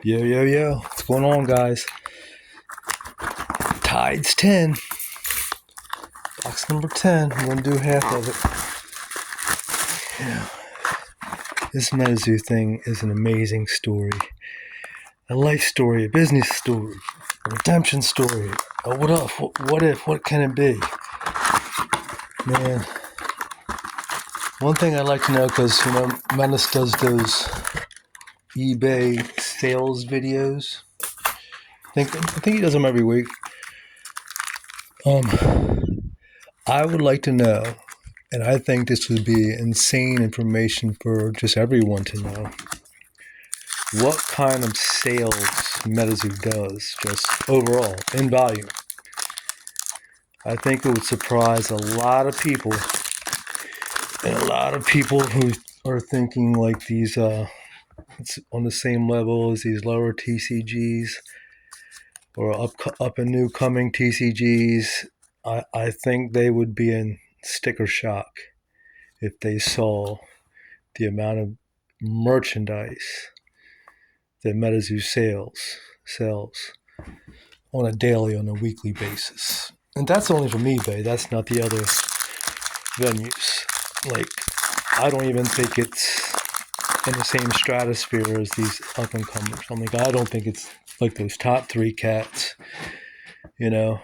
Yo, yo, yo. What's going on, guys? Tides 10. Box number 10. I'm going to do half of it. Yeah. This Metazu thing is an amazing story. A life story, a business story, a redemption story. A what if, what can it be? Man. One thing I'd like to know, because, Menace does those eBay sales videos. I think he does them every week. I would like to know, and I think this would be insane information for just everyone to know, what kind of sales Metazu does, just overall, in volume. I think it would surprise a lot of people, and a lot of people who are thinking like these, it's on the same level as these lower TCGs, or up and new coming TCGs. I think they would be in sticker shock if they saw the amount of merchandise that Metazu sells on a daily, on a weekly basis. And that's only from eBay. That's not the other venues. Like, I don't even think it's in the same stratosphere as these up-and-comers. I don't think it's like those top three cats, But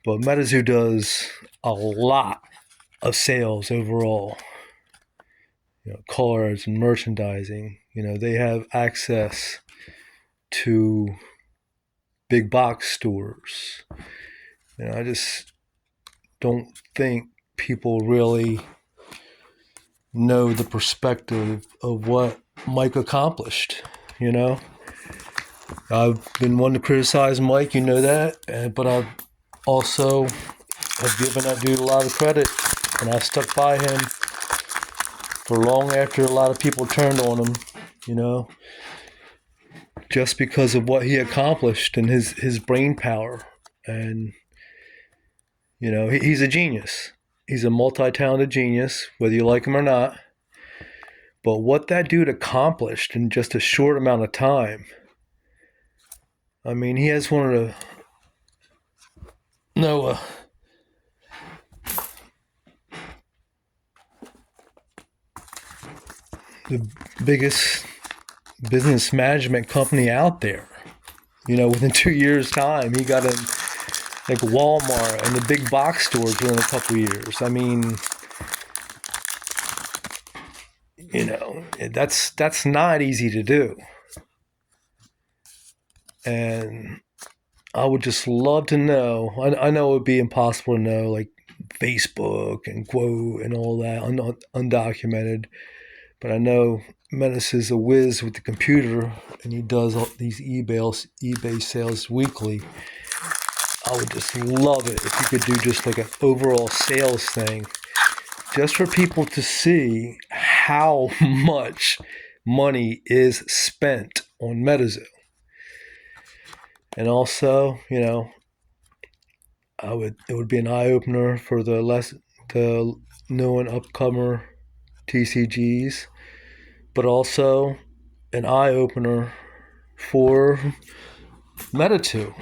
Metazu does a lot of sales overall. Cards and merchandising. They have access to big box stores. I just don't think people really know the perspective of what Mike accomplished. I've been one to criticize Mike, that, but I've also have given that dude a lot of credit, and I stuck by him for long after a lot of people turned on him, just because of what he accomplished and his brain power. And, he's a genius. He's a multi-talented genius, whether you like him or not. But what that dude accomplished in just a short amount of time, he has one of the biggest business management company out there. Within 2 years' time, he got in like Walmart and the big box stores within a couple of years. That's not easy to do. And I would just love to know. I know it would be impossible to know, like Facebook and quote and all that, undocumented. But I know Menace is a whiz with the computer, and he does all these eBay sales weekly. I would just love it if you could do just like an overall sales thing, just for people to see how much money is spent on Metazu. And also, it would be an eye opener for the new and upcomer TCGs, but also an eye opener for Metazu.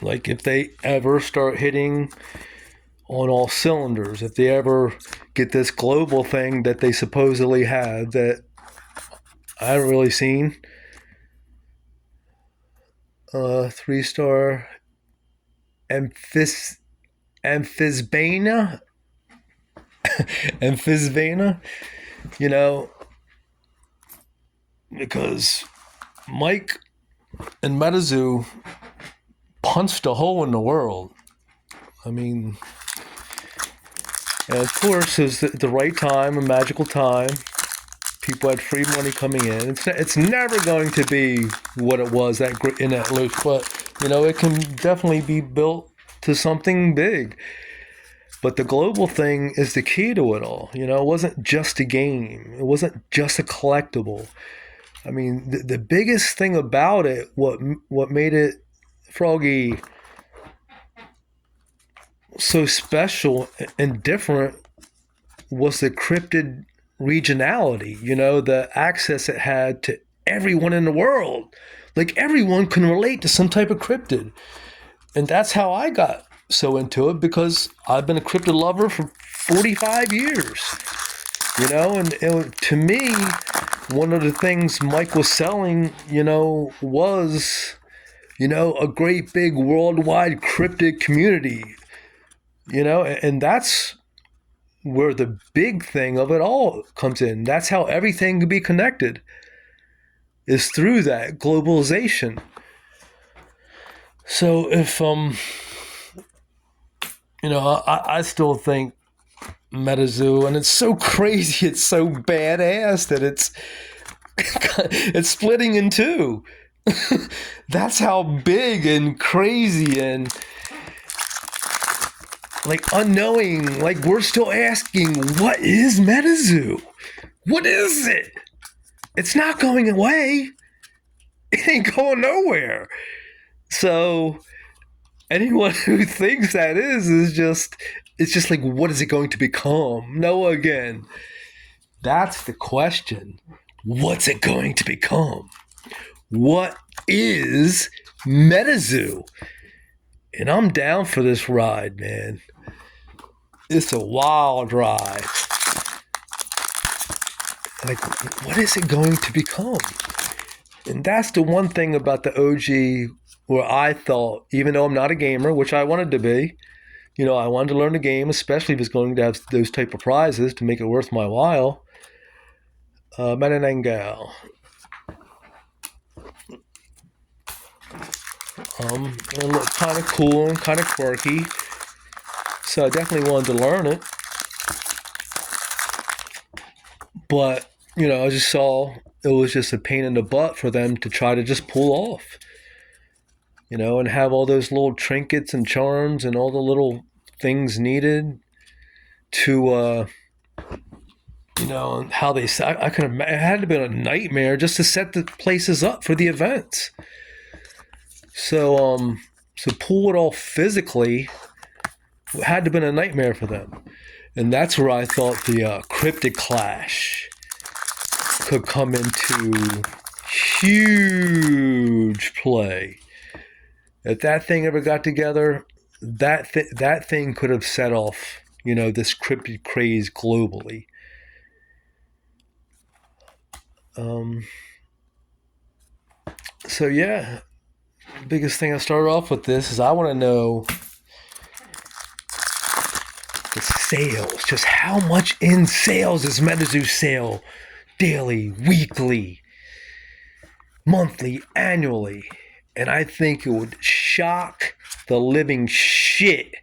Like, if they ever start hitting on all cylinders, if they ever get this global thing that they supposedly have that I haven't really seen, 3-star Amphisbaena, because Mike and Metazu punched a hole in the world. And of course, it was the right time, a magical time. People had free money coming in. It's never going to be what it was in that loop, but it can definitely be built to something big. But the global thing is the key to it all. It wasn't just a game. It wasn't just a collectible. The biggest thing about it, what made it, Froggy, so special and different, was the cryptid regionality, the access it had to everyone in the world. Like everyone can relate to some type of cryptid. And that's how I got so into it, because I've been a cryptid lover for 45 years. And to me, one of the things Mike was selling, was, a great big worldwide cryptid community, and that's where the big thing of it all comes in. That's how everything can be connected, is through that globalization. So if, I still think MetaZoo, and it's so crazy, it's so badass that it's splitting in two. That's how big and crazy and like unknowing, like we're still asking, what is MetaZoo? What is it? It's not going away. It ain't going nowhere. So anyone who thinks that is just, it's just like, what is it going to become? No, again, that's the question. What's it going to become? What is MetaZoo? And I'm down for this ride, man. It's a wild ride. Like, what is it going to become? And that's the one thing about the OG where I thought, even though I'm not a gamer, which I wanted to be, I wanted to learn the game, especially if it's going to have those type of prizes to make it worth my while. Menanangel. It looked kind of cool and kind of quirky. So I definitely wanted to learn it. But, I just saw it was just a pain in the butt for them to try to just pull off. And have all those little trinkets and charms and all the little things needed to, how they, I could have, it had to have been a nightmare just to set the places up for the events. So pull it off physically had to have been a nightmare for them. And that's where I thought the Cryptid Clash could come into huge play. If that thing ever got together, that thing could have set off, this cryptid craze globally. So yeah, the biggest thing I started off with this is I want to know the sales, just how much in sales does MetaZoo sell daily, weekly, monthly, annually. And I think it would shock the living shit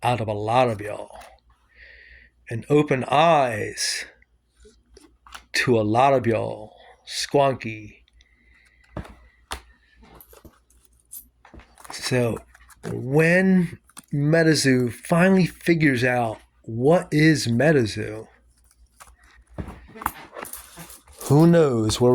out of a lot of y'all and open eyes to a lot of y'all squonky. So when MetaZoo finally figures out what is MetaZoo, who knows where we're